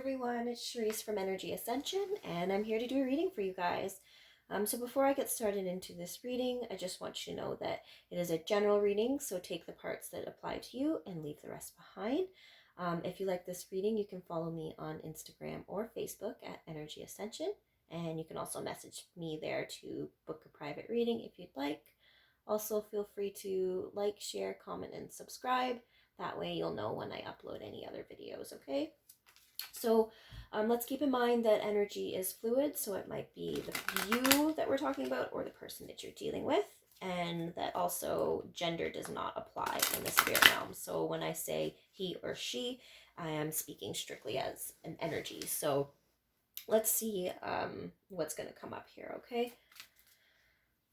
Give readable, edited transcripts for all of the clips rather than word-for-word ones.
everyone, it's Sharice from Energy Ascension, and I'm here to do a reading for you guys. So before I get started into this reading, I just want you to know that it is a general reading, so take the parts that apply to you and leave the rest behind. If you like this reading, you can follow me on Instagram or Facebook at Energy Ascension, and you can also message me there to book a private reading if you'd like. Also, feel free to like, share, comment, and subscribe. That way you'll know when I upload any other videos, okay? So let's keep in mind that energy is fluid, so it might be the you that we're talking about or the person that you're dealing with, and that also gender does not apply in the spirit realm. So when I say he or she, I am speaking strictly as an energy. So let's see what's going to come up here, okay?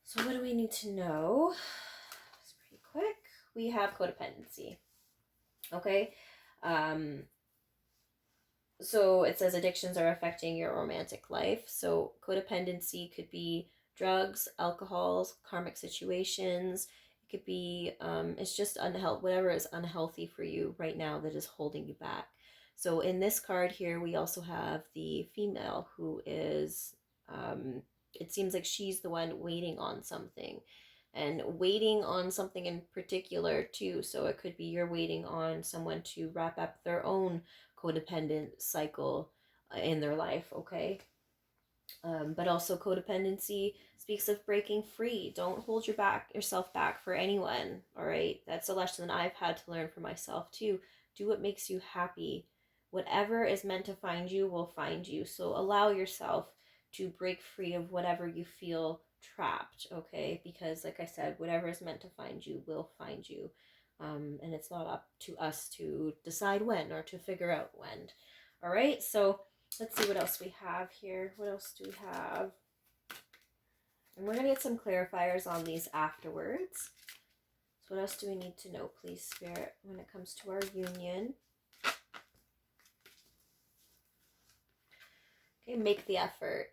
So what do we need to know? It's pretty quick. We have codependency, okay? So it says addictions are affecting your romantic life. So codependency could be drugs, alcohols, karmic situations. It could be, it's just unhealthy, whatever is unhealthy for you right now that is holding you back. So in this card here, we also have the female who is, it seems like she's the one waiting on something. And waiting on something in particular too. So it could be you're waiting on someone to wrap up their own codependent cycle in their life, okay? But also codependency speaks of breaking free. Don't hold yourself back for anyone, all right? That's a lesson I've had to learn for myself too. Do what makes you happy. Whatever is meant to find you will find you. So allow yourself to break free of whatever you feel trapped, okay? Because like I said, whatever is meant to find you will find you. And it's not up to us to decide when or to figure out when. All right, so let's see what else we have here. What else do we have? And we're going to get some clarifiers on these afterwards. So what else do we need to know, please, Spirit, when it comes to our union? Okay, make the effort.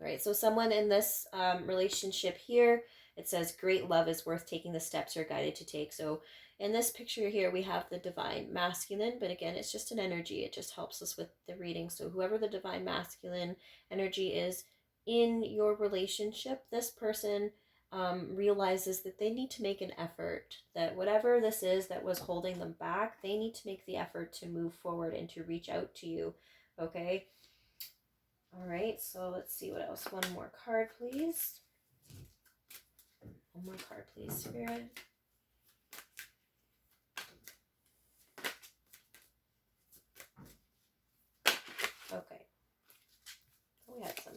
All right, so someone in this relationship here, it says great love is worth taking the steps you're guided to take. So in this picture here, we have the divine masculine, but again, it's just an energy. It just helps us with the reading. So whoever the divine masculine energy is in your relationship, this person realizes that they need to make an effort, that whatever this is that was holding them back, they need to make the effort to move forward and to reach out to you, okay? All right, so let's see what else. One more card, please. One more card, please, Spirit. Okay. We had some.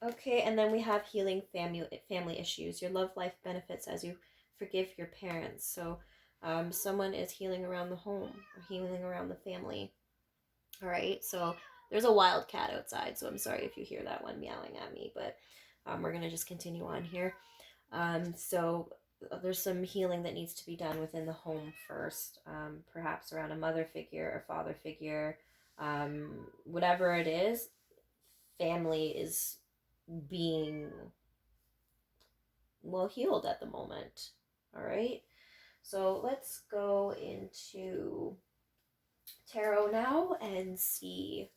Okay, and then we have healing family issues. Your love life benefits as you forgive your parents. So someone is healing around the home or healing around the family. All right, so there's a wildcat outside, so I'm sorry if you hear that one meowing at me, but we're going to just continue on here. So there's some healing that needs to be done within the home first, perhaps around a mother figure or father figure. Whatever it is, family is being, well, healed at the moment. All right, so let's go into tarot now and see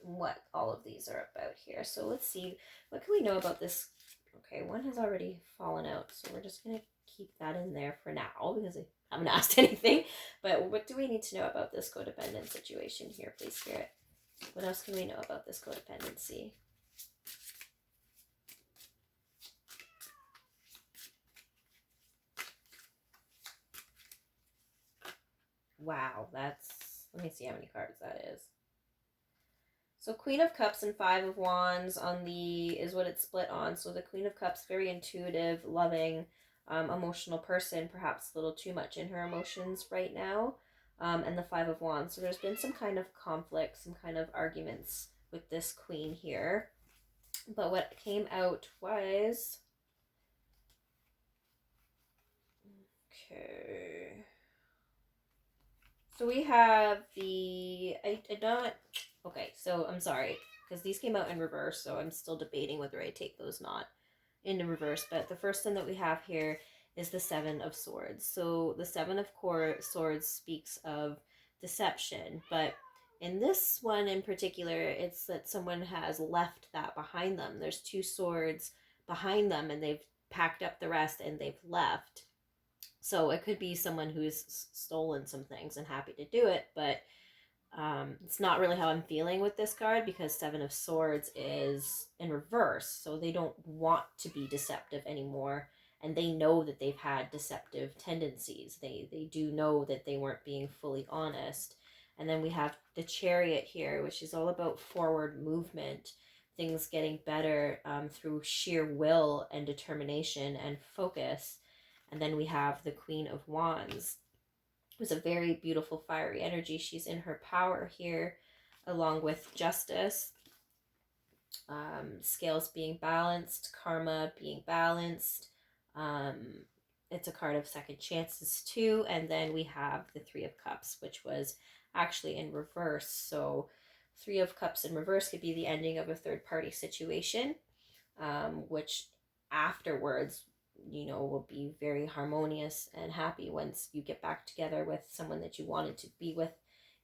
what all of these are about here. So let's see, what can we know about this? Okay, one has already fallen out, so we're just going to keep that in there for now because I haven't asked anything. But what do we need to know about this codependent situation here, please, Spirit? What else can we know about this codependency? Wow, that's, let me see how many cards that is. So Queen of Cups and Five of Wands on the, is what it's split on. So the Queen of Cups, very intuitive, loving, emotional person, perhaps a little too much in her emotions right now. And the Five of Wands. So there's been some kind of conflict, some kind of arguments with this queen here. But what came out was, okay. So we have the, I don't, okay, so I'm sorry, because these came out in reverse, so I'm still debating whether I take those not into reverse. But the first thing that we have here is the Seven of Swords. So the Seven of Swords speaks of deception. But in this one in particular, it's that someone has left that behind them. There's 2 swords behind them, and they've packed up the rest and they've left. So it could be someone who's stolen some things and happy to do it, but it's not really how I'm feeling with this card, because 7 of Swords is in reverse. So they don't want to be deceptive anymore. And they know that they've had deceptive tendencies. They do know that they weren't being fully honest. And then we have the Chariot here, which is all about forward movement, things getting better through sheer will and determination and focus. And then we have the Queen of Wands. It was a very beautiful fiery energy. She's in her power here, along with justice, scales being balanced, karma being balanced. It's a card of second chances too. And then we have the 3 of Cups, which was actually in reverse. So 3 of Cups in reverse could be the ending of a third party situation, which afterwards, you know, will be very harmonious and happy once you get back together with someone that you wanted to be with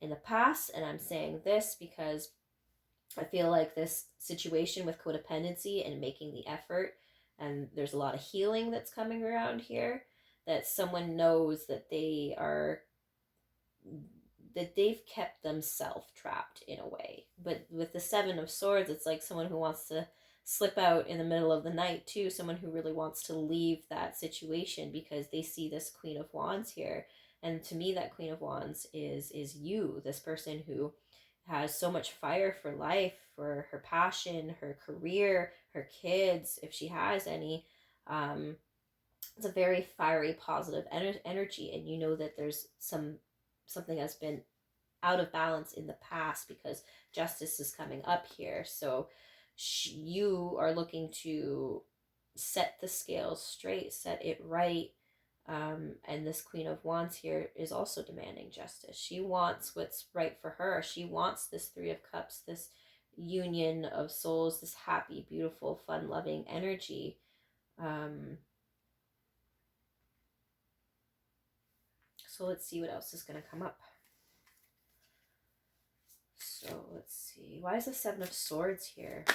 in the past. And I'm saying this because I feel like this situation with codependency and making the effort, and there's a lot of healing that's coming around here, that someone knows that they've kept themselves trapped in a way. But with the 7 of Swords, it's like someone who wants to slip out in the middle of the night too, someone who really wants to leave that situation because they see this Queen of Wands here. And to me, that Queen of Wands is you, this person who has so much fire for life, for her passion, her career, her kids, if she has any. It's a very fiery, positive energy, and you know that there's something has been out of balance in the past because justice is coming up here. So you are looking to set the scales straight, set it right. And this Queen of Wands here is also demanding justice. She wants what's right for her. She wants this 3 of Cups, this union of souls, this happy, beautiful, fun-loving energy. So let's see what else is going to come up. So let's see. Why is the 7 of Swords here?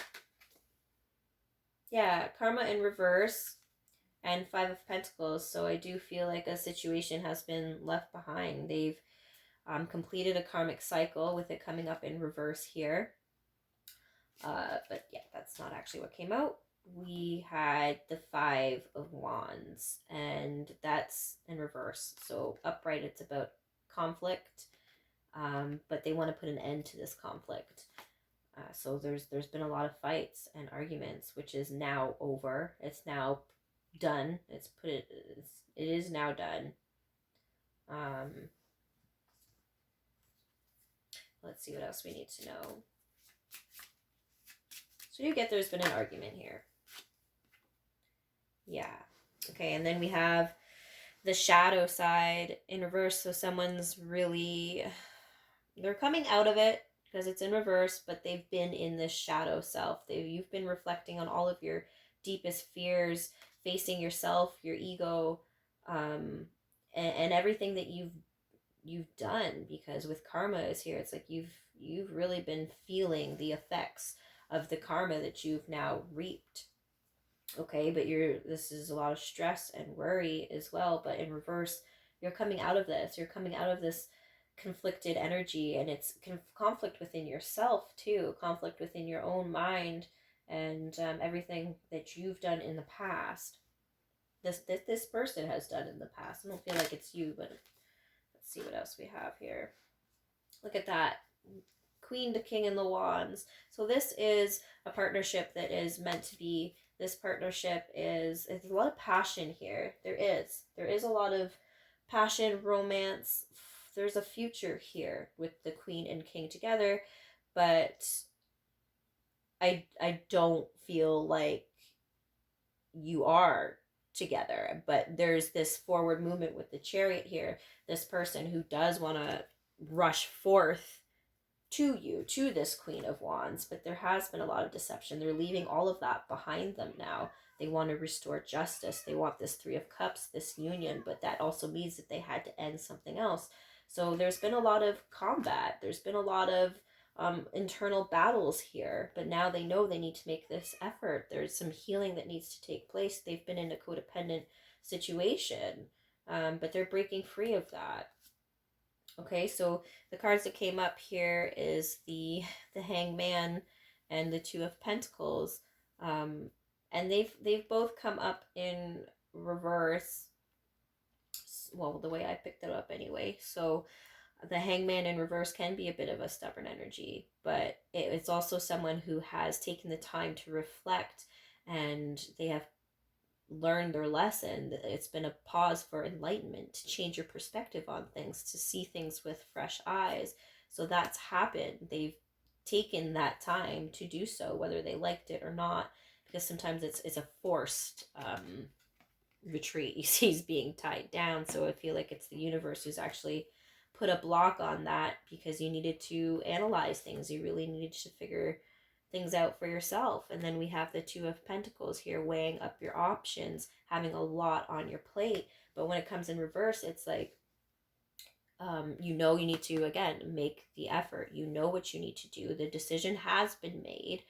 Yeah, karma in reverse and 5 of Pentacles. So I do feel like a situation has been left behind. They've completed a karmic cycle with it coming up in reverse here. But yeah, that's not actually what came out. We had the 5 of Wands, and that's in reverse. So upright, it's about conflict, but they want to put an end to this conflict. So there's been a lot of fights and arguments, which is now over. It's now done. It is now done. Let's see what else we need to know. So you get there's been an argument here. Yeah. Okay, and then we have the shadow side in reverse. So someone's really, they're coming out of it because it's in reverse, but they've been in this shadow self. You've been reflecting on all of your deepest fears, facing yourself, your ego, and everything that you've done, because with karma is here, it's like you've really been feeling the effects of the karma that you've now reaped. Okay, but this is a lot of stress and worry as well, but in reverse, you're coming out of this. You're coming out of this conflicted energy, and it's conflict within yourself too, conflict within your own mind, and everything that you've done in the past. This person has done in the past. I don't feel like it's you, but let's see what else we have here. Look at that. Queen to King and the Wands. So this is a partnership that is meant to be. This partnership is, there's a lot of passion here. There is a lot of passion, romance. There's a future here with the Queen and King together, but I don't feel like you are together. But there's this forward movement with the Chariot here. This person who does want to rush forth to you, to this Queen of Wands, but there has been a lot of deception. They're leaving all of that behind them now. They want to restore justice. They want this 3 of Cups, this union, but that also means that they had to end something else. So there's been a lot of combat. There's been a lot of internal battles here, but now they know they need to make this effort. There's some healing that needs to take place. They've been in a codependent situation, but they're breaking free of that. Okay, so the cards that came up here is the Hangman and the Two of Pentacles, and they've both come up in reverse. Well, the way I picked it up anyway. So the Hangman in reverse can be a bit of a stubborn energy, but it's also someone who has taken the time to reflect, and they have learned their lesson. It's been a pause for enlightenment, to change your perspective on things, to see things with fresh eyes. So that's happened. They've taken that time to do so, whether they liked it or not, because sometimes it's a forced retreat. You see, he's being tied down. So I feel like it's the universe who's actually put a block on that, because you needed to analyze things. You really needed to figure things out for yourself. And then we have the Two of Pentacles here, weighing up your options, having a lot on your plate. But when it comes in reverse, it's like, you need to, again, make the effort. You know what you need to do. The decision has been made.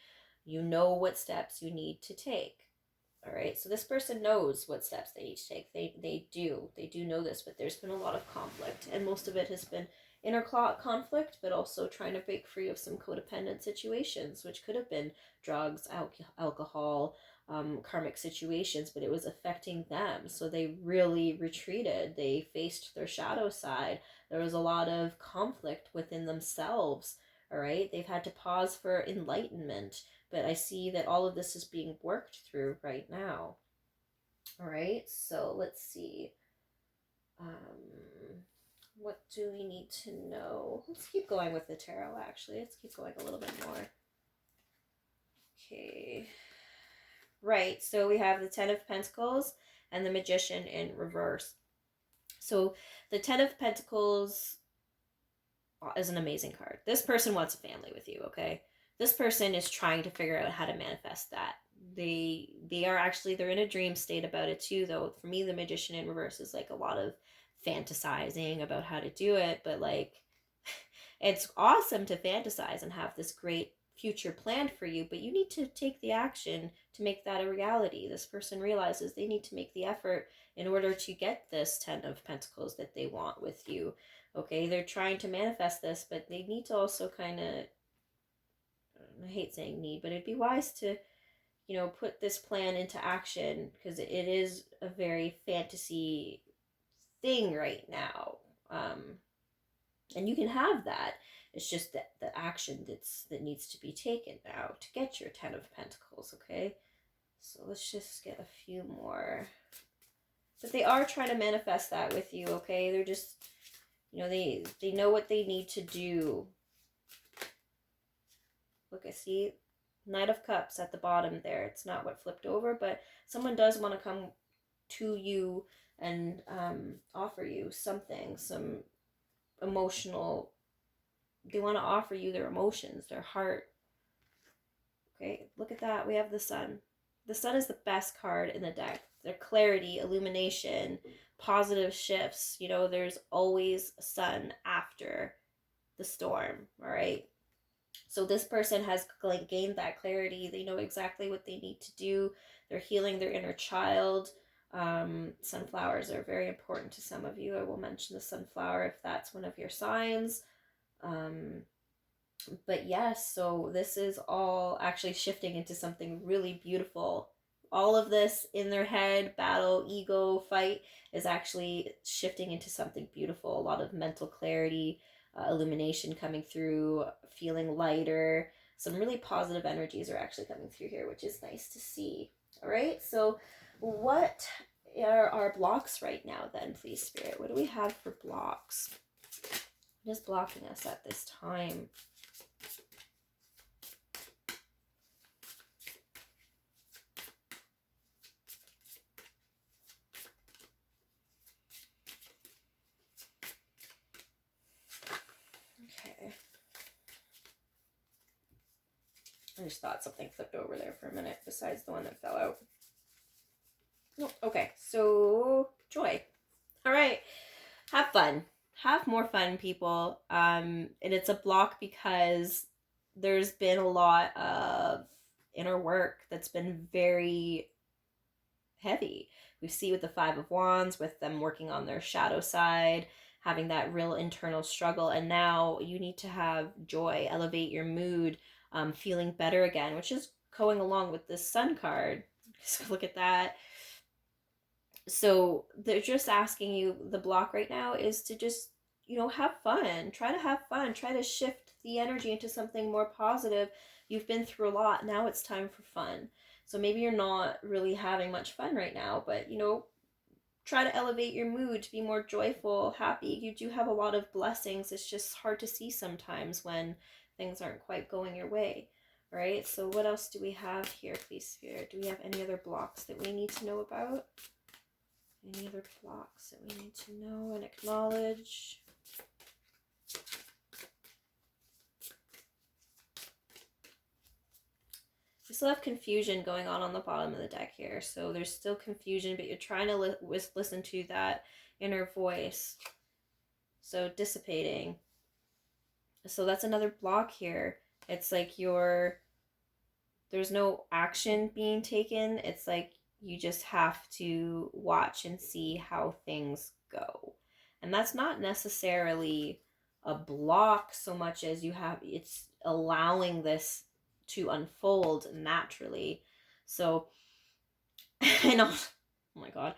You know what steps you need to take. All right, so this person knows what steps they need to take. They do know this, but there's been a lot of conflict, and most of it has been inner conflict, but also trying to break free of some codependent situations, which could have been drugs, alcohol, karmic situations, but it was affecting them. So they really retreated. They faced their shadow side. There was a lot of conflict within themselves. All right, they've had to pause for enlightenment. But I see that all of this is being worked through right now. All right, so let's see. What do we need to know? Let's keep going with the tarot, actually. Let's keep going a little bit more. Okay. Right, so we have the Ten of Pentacles and the Magician in reverse. So the Ten of Pentacles is an amazing card. This person wants a family with you, okay? This person is trying to figure out how to manifest that. They're in a dream state about it too, though. For me, the Magician in reverse is like a lot of fantasizing about how to do it, but like, it's awesome to fantasize and have this great future planned for you, but you need to take the action to make that a reality. This person realizes they need to make the effort in order to get this Ten of Pentacles that they want with you. Okay, they're trying to manifest this, but they need to also kind of, I hate saying need, but it'd be wise to, put this plan into action, because it is a very fantasy thing right now. And you can have that. It's just that the action that needs to be taken now to get your Ten of Pentacles, okay? So let's just get a few more. But they are trying to manifest that with you, okay? They're just, they know what they need to do. Look, I see Knight of Cups at the bottom there. It's not what flipped over, but someone does want to come to you and offer you something, some emotional. They want to offer you their emotions, their heart. Okay, look at that. We have the Sun. The Sun is the best card in the deck. Their clarity, illumination, positive shifts. There's always a sun after the storm, all right? So this person has gained that clarity. They know exactly what they need to do. They're healing their inner child. Sunflowers are very important to some of you. I will mention the sunflower if that's one of your signs. But yes, so this is all actually shifting into something really beautiful. All of this in their head, battle, ego, fight, is actually shifting into something beautiful. A lot of mental clarity, illumination coming through, feeling lighter. Some really positive energies are actually coming through here, which is nice to see. All right, so what are our blocks right now then, please, Spirit? What do we have for blocks? What is blocking us at this time? Okay. I just thought something flipped over there for a minute besides the one that fell out. Nope. Okay, so joy. All right. Have fun. have more fun, people. And it's a block because there's been a lot of inner work that's been very heavy. We see with the Five of Wands, with them working on their shadow side, having that real internal struggle. And now you need to have joy, elevate your mood, feeling better again, which is going along with this Sun card. Just look at that. So they're just asking you, the block right now is to just, have fun. Try to have fun. Try to shift the energy into something more positive. You've been through a lot. Now it's time for fun. So maybe you're not really having much fun right now, but, try to elevate your mood to be more joyful, happy. You do have a lot of blessings. It's just hard to see sometimes when things aren't quite going your way. All right, so what else do we have here, please, Spirit? Do we have any other blocks that we need to know about? Any other blocks that we need to know and acknowledge? You still have confusion going on the bottom of the deck here. So there's still confusion, but you're trying to listen to that inner voice. So dissipating. So that's another block here. It's like there's no action being taken. It's like you just have to watch and see how things go. And that's not necessarily a block so much as it's allowing this to unfold naturally. So, I know, oh my God,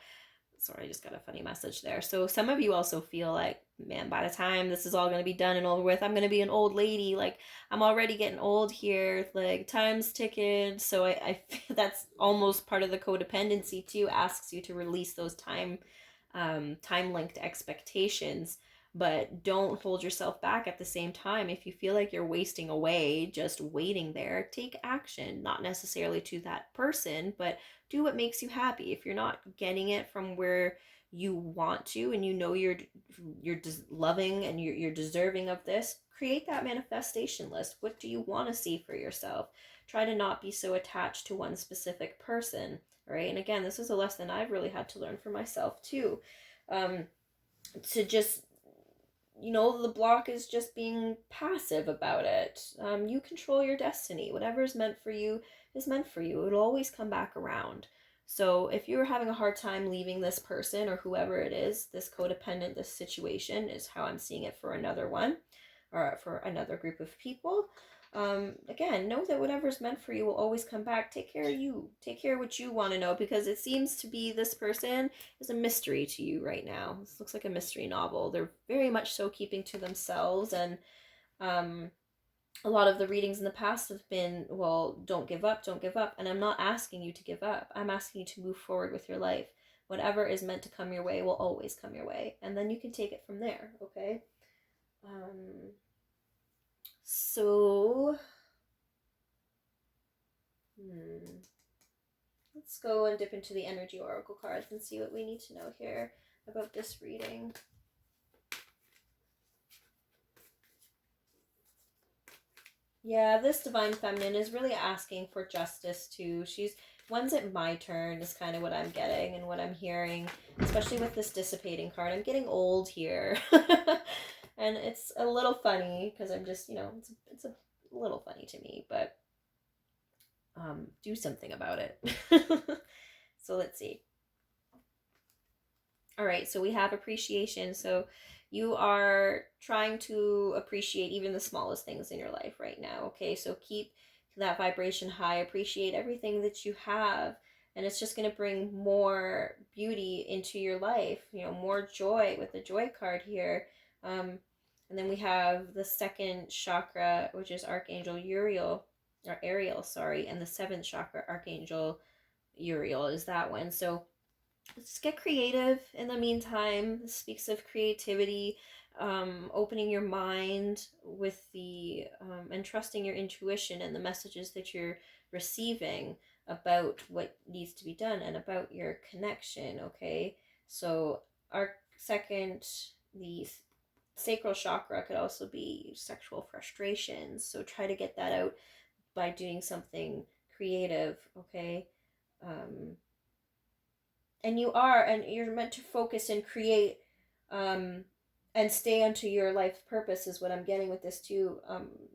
sorry, I just got a funny message there. So some of you also feel like, man, by the time this is all going to be done and over with, I'm going to be an old lady. Like, I'm already getting old here. Like, time's ticking. So I feel that's almost part of the codependency too, asks you to release those time-linked expectations. But don't hold yourself back at the same time. If you feel like you're wasting away just waiting there, take action, not necessarily to that person, but do what makes you happy. If you're not getting it from where you want to, and you're loving and you're deserving of this, create that manifestation list. What do you want to see for yourself? Try to not be so attached to one specific person, right? And again, this is a lesson I've really had to learn for myself too. To just, the block is just being passive about it. You control your destiny. Whatever is meant for you is meant for you. It'll always come back around. So if you're having a hard time leaving this person or whoever it is, this codependent, this situation is how I'm seeing it for another one or for another group of people. Again, know that whatever's meant for you will always come back. Take care of you. Take care of what you want to know, because it seems to be this person is a mystery to you right now. This looks like a mystery novel. They're very much so keeping to themselves, and a lot of the readings in the past have been, well, don't give up, don't give up. And I'm not asking you to give up. I'm asking you to move forward with your life. Whatever is meant to come your way will always come your way. And then you can take it from there, okay? So, let's go and dip into the energy oracle cards and see what we need to know here about this reading. Yeah, this divine feminine is really asking for justice too. When's it my turn is kind of what I'm getting and what I'm hearing, especially with this dissipating card. I'm getting old here. And it's a little funny because I'm just, it's a little funny to me, but do something about it. So let's see. All right, so we have appreciation. So you are trying to appreciate even the smallest things in your life right now, okay? So keep that vibration high. Appreciate everything that you have, and it's just going to bring more beauty into your life, more joy with the joy card here. And then we have the second chakra, which is Archangel Ariel, and the seventh chakra, Archangel Uriel, is that one. So let's get creative in the meantime. This speaks of creativity, opening your mind with and trusting your intuition and the messages that you're receiving about what needs to be done and about your connection, okay? So the sacral chakra could also be sexual frustrations. So try to get that out by doing something creative, okay? And you're meant to focus and create and stay unto your life's purpose is what I'm getting with this too.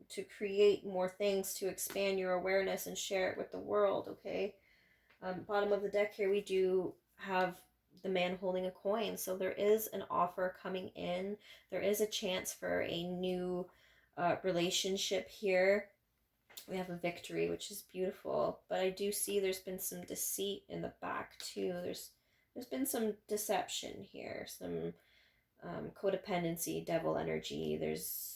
To create more things, to expand your awareness and share it with the world. Okay. Bottom of the deck here, we do have the man holding a coin. So there is an offer coming in. There is a chance for a new relationship here. We have a victory, which is beautiful. But I do see there's been some deceit in the back too. There's been some deception here, some codependency, devil energy. There's,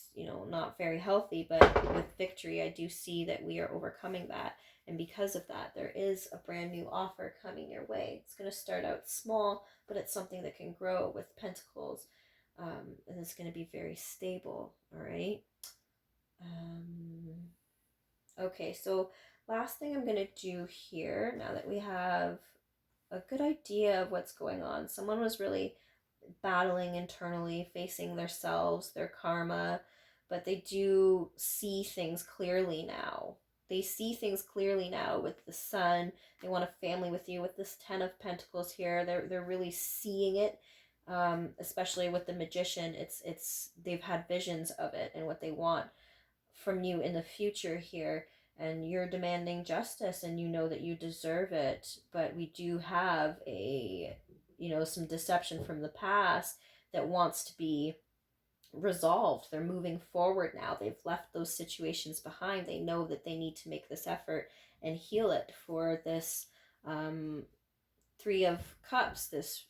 not very healthy, but with victory, I do see that we are overcoming that. And because of that, there is a brand new offer coming your way. It's going to start out small, but it's something that can grow with pentacles. And it's going to be very stable. All right. Okay, so last thing I'm going to do here, now that we have a good idea of what's going on, someone was really battling internally, facing themselves, their karma, but they do see things clearly now. They see things clearly now with the sun. They want a family with you with this 10 of Pentacles here. They're really seeing it. Especially with the Magician, it's they've had visions of it and what they want from you in the future here, and you're demanding justice and you know that you deserve it, but we do have a some deception from the past that wants to be resolved. They're moving forward now. They've left those situations behind. They know that they need to make this effort and heal it for this Three of Cups, this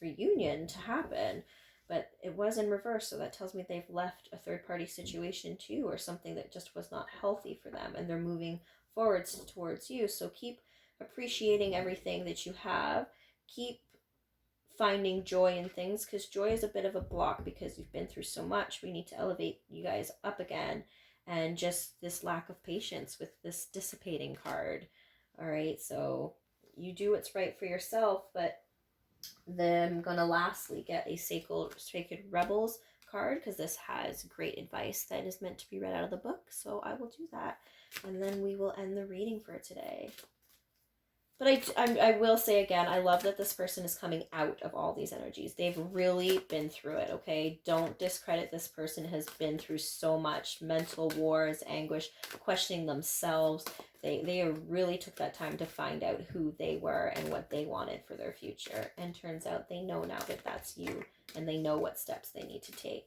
reunion to happen. But it was in reverse, so that tells me they've left a third party situation too, or something that just was not healthy for them, and they're moving forwards towards you. So keep appreciating everything that you have. Keep finding joy in things, because joy is a bit of a block because you've been through so much. We need to elevate you guys up again, and just this lack of patience with this dissipating card. All right, so you do what's right for yourself, but then I'm gonna lastly get a Sacred Rebels card, because this has great advice that is meant to be read out of the book. So I will do that, and then we will end the reading for today. But I will say again, I love that this person is coming out of all these energies. They've really been through it, okay? Don't discredit this person. Has been through so much mental wars, anguish, questioning themselves. They really took that time to find out who they were and what they wanted for their future. And turns out they know now that that's you, and they know what steps they need to take.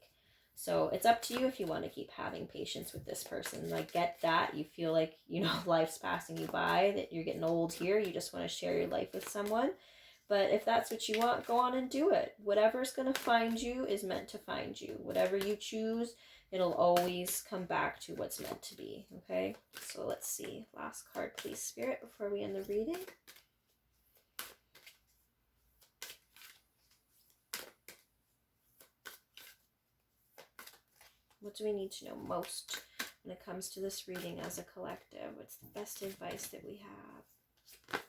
So it's up to you if you want to keep having patience with this person. Like, get that. You feel like, life's passing you by, that you're getting old here. You just want to share your life with someone. But if that's what you want, go on and do it. Whatever's going to find you is meant to find you. Whatever you choose, it'll always come back to what's meant to be. Okay? So let's see. Last card, please, Spirit, before we end the reading. What do we need to know most when it comes to this reading as a collective? What's the best advice that we have?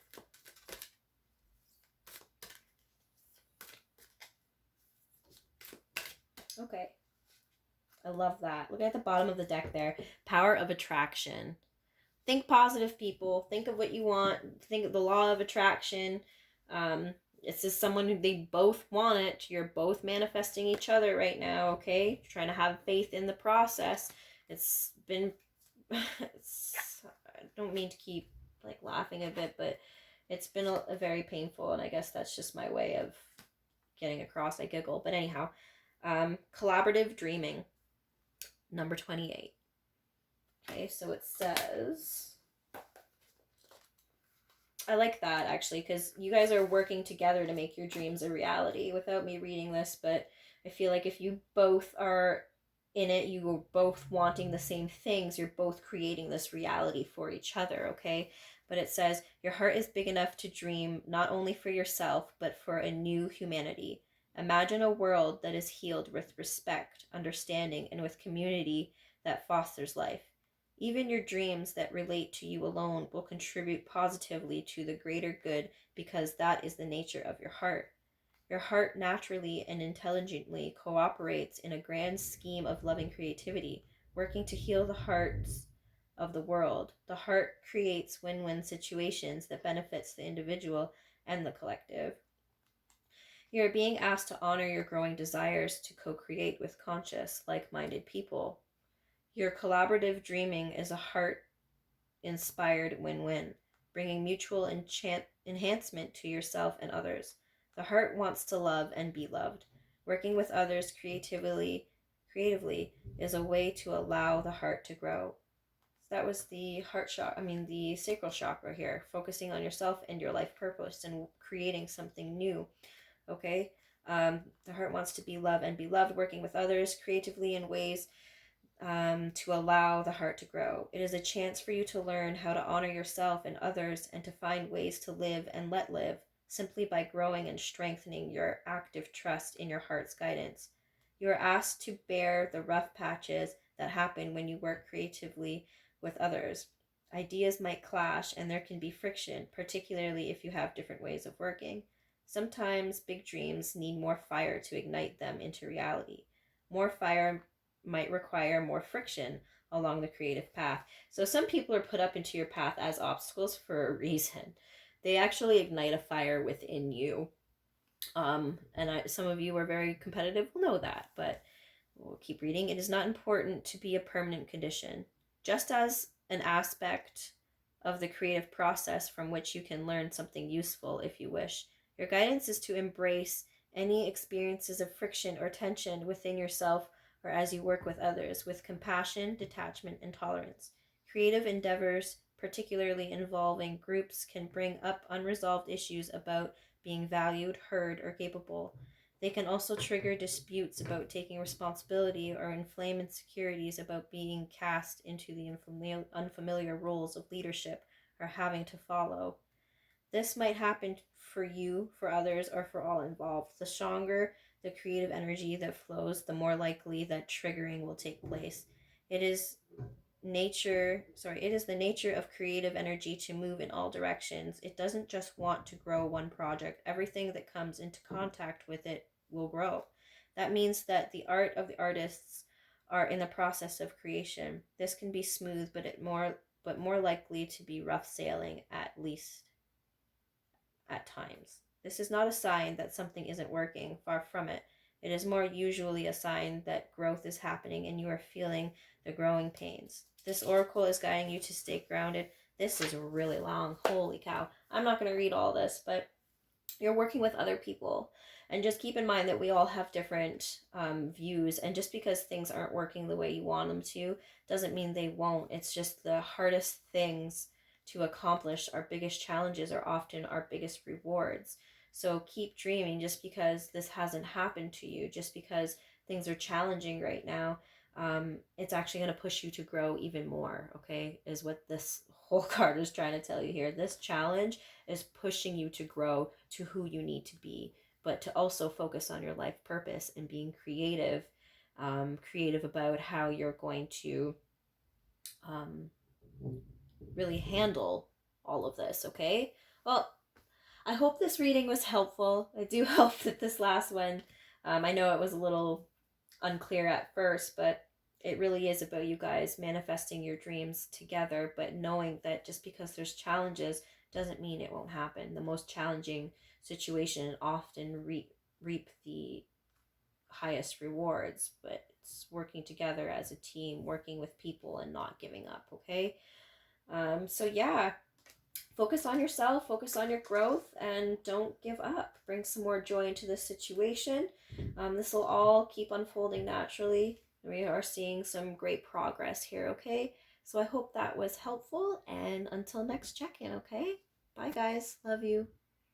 Okay. I love that. Look at the bottom of the deck there. Power of attraction. Think positive, people. Think of what you want. Think of the law of attraction. It's just someone who they both want it. You're both manifesting each other right now, okay? You're trying to have faith in the process. It's been... I don't mean to keep laughing a bit, but it's been a very painful, and I guess that's just my way of getting across. I giggle. But anyhow, collaborative dreaming. Number 28. Okay, so it says... I like that, actually, because you guys are working together to make your dreams a reality without me reading this, but I feel like if you both are in it, you are both wanting the same things, you're both creating this reality for each other, okay? But it says, your heart is big enough to dream not only for yourself, but for a new humanity. Imagine a world that is healed with respect, understanding, and with community that fosters life. Even your dreams that relate to you alone will contribute positively to the greater good, because that is the nature of your heart. Your heart naturally and intelligently cooperates in a grand scheme of loving creativity, working to heal the hearts of the world. The heart creates win-win situations that benefits the individual and the collective. You're being asked to honor your growing desires to co-create with conscious, like-minded people. Your collaborative dreaming is a heart-inspired win-win, bringing mutual enhancement to yourself and others. The heart wants to love and be loved. Working with others creatively is a way to allow the heart to grow. So that was the the sacral chakra here, focusing on yourself and your life purpose and creating something new. Okay? The heart wants to be loved and be loved, working with others creatively in ways to allow the heart to grow. It is a chance for you to learn how to honor yourself and others and to find ways to live and let live simply by growing and strengthening your active trust in your heart's guidance. You are asked to bear the rough patches that happen when you work creatively with others. Ideas might clash and there can be friction, particularly if you have different ways of working. Sometimes big dreams need more fire to ignite them into reality. More fire might require more friction along the creative path. So some people are put up into your path as obstacles for a reason. They actually ignite a fire within you. Some of you are very competitive will know that, but we'll keep reading. It is not important to be a permanent condition. Just as an aspect of the creative process from which you can learn something useful if you wish, your guidance is to embrace any experiences of friction or tension within yourself or as you work with others with compassion, detachment, and tolerance. Creative endeavors, particularly involving groups, can bring up unresolved issues about being valued, heard, or capable. They can also trigger disputes about taking responsibility or inflame insecurities about being cast into the unfamiliar roles of leadership or having to follow. This might happen for you, for others, or for all involved. The stronger the creative energy that flows, the more likely that triggering will take place. It is the nature of creative energy to move in all directions. It doesn't just want to grow one project. Everything that comes into contact with it will grow. That means that the art of the artists are in the process of creation. This can be smooth, but more likely to be rough sailing, at least at times. This is not a sign that something isn't working, far from it. It is more usually a sign that growth is happening and you are feeling the growing pains. This oracle is guiding you to stay grounded. This is really long. Holy cow. I'm not going to read all this, but you're working with other people. And just keep in mind that we all have different views. And just because things aren't working the way you want them to doesn't mean they won't. It's just the hardest things to accomplish, our biggest challenges are often our biggest rewards. So keep dreaming. Just because this hasn't happened to you, just because things are challenging right now, it's actually going to push you to grow even more, okay, is what this whole card is trying to tell you here. This challenge is pushing you to grow to who you need to be, but to also focus on your life purpose and being creative about how you're going to really handle all of this, okay? Well, I hope this reading was helpful. I do hope that this last one, I know it was a little unclear at first, but it really is about you guys manifesting your dreams together, but knowing that just because there's challenges doesn't mean it won't happen. The most challenging situation often reap the highest rewards, but it's working together as a team, working with people and not giving up, okay? So yeah, focus on yourself, focus on your growth, and don't give up. Bring some more joy into this situation. This will all keep unfolding naturally. We are seeing some great progress here, okay? So I hope that was helpful, and until next check-in, okay? Bye, guys. Love you.